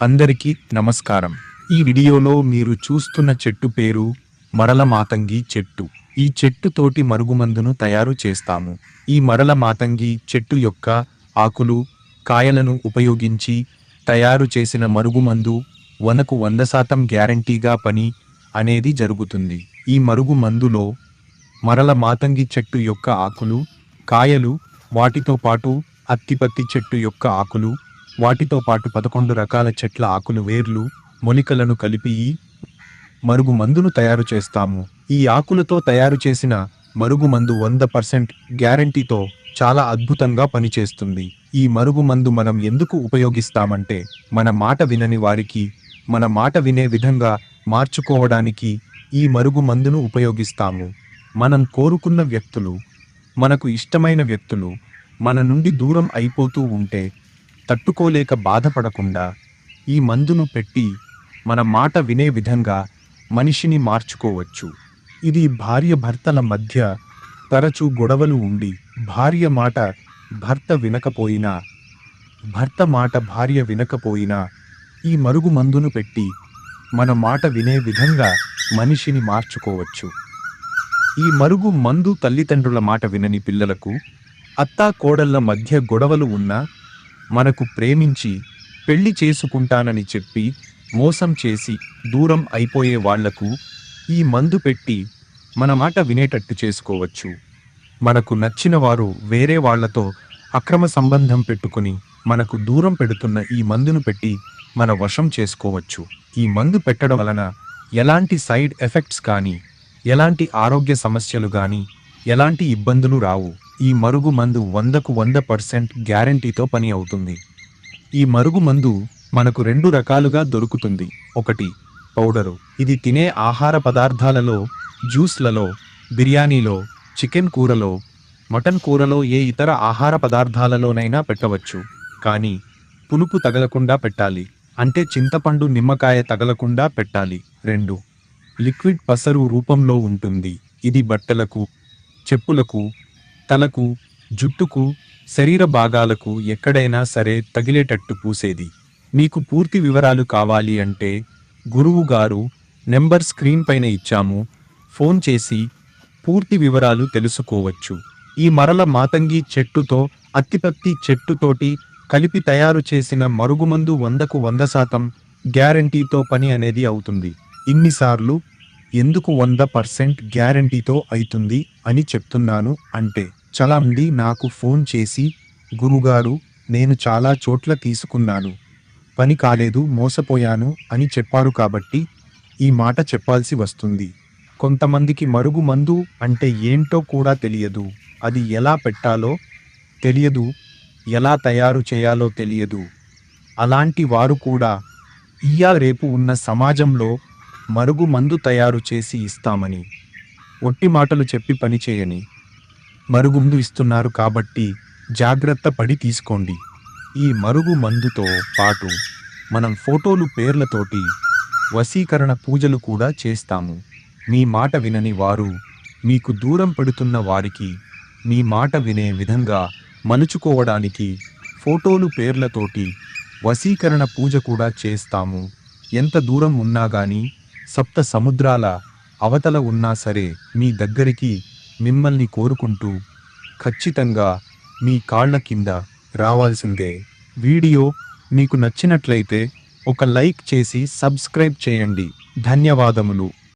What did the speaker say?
అందరికీ నమస్కారం. ఈ వీడియోలో మీరు చూస్తున్న చెట్టు పేరు మరల మాతంగి చెట్టు. ఈ చెట్టు తోటి మరుగుమందును తయారు చేస్తాము. ఈ మరల మాతంగి చెట్టు యొక్క ఆకులు, కాయలను ఉపయోగించి తయారు చేసిన మరుగుమందు 100% గ్యారంటీగా పని అనేది జరుగుతుంది. ఈ మరుగుమందులో మరల మాతంగి చెట్టు యొక్క ఆకులు, కాయలు, వాటితో పాటు అత్తిపత్తి చెట్టు యొక్క ఆకులు, వాటితో పాటు 11 రకాల చెట్ల ఆకులు, వేర్లు, మొలికలను కలిపి ఈ మరుగుమందును తయారు చేస్తాము. ఈ ఆకులతో తయారు చేసిన మరుగుమందు 100% గ్యారంటీతో చాలా అద్భుతంగా పనిచేస్తుంది. ఈ మరుగుమందు మనం ఎందుకు ఉపయోగిస్తామంటే, మన మాట వినని వారికి మన మాట వినే విధంగా మార్చుకోవడానికి ఈ మరుగుమందును ఉపయోగిస్తాము. మనం కోరుకున్న వ్యక్తులు, మనకు ఇష్టమైన వ్యక్తులు మన నుండి దూరం అయిపోతూ ఉంటే తట్టుకోలేక బాధపడకుండా ఈ మందును పెట్టి మన మాట వినే విధంగా మనిషిని మార్చుకోవచ్చు. ఇది భార్య భర్తల మధ్య తరచూ గొడవలు ఉండి భార్య మాట భర్త వినకపోయినా, భర్త మాట భార్య వినకపోయినా ఈ మరుగు మందును పెట్టి మన మాట వినే విధంగా మనిషిని మార్చుకోవచ్చు. ఈ మరుగు మందు తల్లిదండ్రుల మాట వినని పిల్లలకు, అత్తా కోడళ్ల మధ్య గొడవలు ఉన్నా మనకు ప్రేమించి పెళ్లి చేసుకుంటానని చెప్పి మోసం చేసి దూరం అయిపోయే వాళ్లకు ఈ మందు పెట్టి మన మాట వినేటట్టు చేసుకోవచ్చు. మనకు నచ్చిన వారు వేరే వాళ్లతో అక్రమ సంబంధం పెట్టుకుని మనకు దూరం పెడుతున్న ఈ మందును పెట్టి మన వశం చేసుకోవచ్చు. ఈ మందు పెట్టడం వలన ఎలాంటి సైడ్ ఎఫెక్ట్స్ కానీ, ఎలాంటి ఆరోగ్య సమస్యలు కానీ, ఎలాంటి ఇబ్బందులు రావు. ఈ మరుగు మందు 100% గ్యారంటీతో పని అవుతుంది. ఈ మరుగు మందు మనకు 2 రకాలుగా దొరుకుతుంది. ఒకటి పౌడరు. ఇది తినే ఆహార పదార్థాలలో, జ్యూస్లలో, బిర్యానీలో, చికెన్ కూరలో, మటన్ కూరలో, ఏ ఇతర ఆహార పదార్థాలలోనైనా పెట్టవచ్చు. కానీ పులుపు తగలకుండా పెట్టాలి. అంటే చింతపండు, నిమ్మకాయ తగలకుండా పెట్టాలి. 2 లిక్విడ్ పసరు రూపంలో ఉంటుంది. ఇది బట్టలకు, చెప్పులకు, తలకు, జుట్టుకు, శరీర భాగాలకు ఎక్కడైనా సరే తగిలేటట్టు పూసేది. మీకు పూర్తి వివరాలు కావాలి అంటే గురువు గారు నెంబర్ స్క్రీన్ పైన ఇచ్చాము, ఫోన్ చేసి పూర్తి వివరాలు తెలుసుకోవచ్చు. ఈ మరల మాతంగి చెట్టుతో అత్తిపత్తి చెట్టుతోటి కలిపి తయారు చేసిన మరుగుమందు 100% గ్యారంటీతో పని అనేది అవుతుంది. ఇన్నిసార్లు ఎందుకు 100% గ్యారంటీతో అవుతుంది అని చెప్తున్నాను అంటే, చాలా మంది నాకు ఫోన్ చేసి, గురుగారు నేను చాలా చోట్ల తీసుకున్నాను, పని కాలేదు, మోసపోయాను అని చెప్పారు కాబట్టి ఈ మాట చెప్పాల్సి వస్తుంది. కొంతమందికి మరుగు మందు అంటే ఏంటో కూడా తెలియదు, అది ఎలా పెట్టాలో తెలియదు, ఎలా తయారు చేయాలో తెలియదు. అలాంటి వారు కూడా ఇయ్యాల రేపు ఉన్న సమాజంలో మరుగు మందు తయారు చేసి ఇస్తామని ఒట్టి మాటలు చెప్పి పని చేయని మరుగుమందు ఇస్తున్నారు కాబట్టి జాగ్రత్త పడి తీసుకోండి. ఈ మరుగు మందుతో పాటు మనం ఫోటోలు, పేర్లతోటి వశీకరణ పూజలు కూడా చేస్తాము. మీ మాట వినని వారు, మీకు దూరం పెడుతున్న వారికి మీ మాట వినే విధంగా మలుచుకోవడానికి ఫోటోలు, పేర్లతోటి వశీకరణ పూజ కూడా చేస్తాము. ఎంత దూరం ఉన్నా గానీ, సప్త సముద్రాల అవతల ఉన్నా సరే మీ దగ్గరికి మిమ్మల్ని కోరుకుంటూ ఖచ్చితంగా మీ కాళ్ళ కింద రావాల్సిందే. వీడియో మీకు నచ్చినట్లయితే ఒక లైక్ చేసి సబ్స్క్రైబ్ చేయండి. ధన్యవాదములు.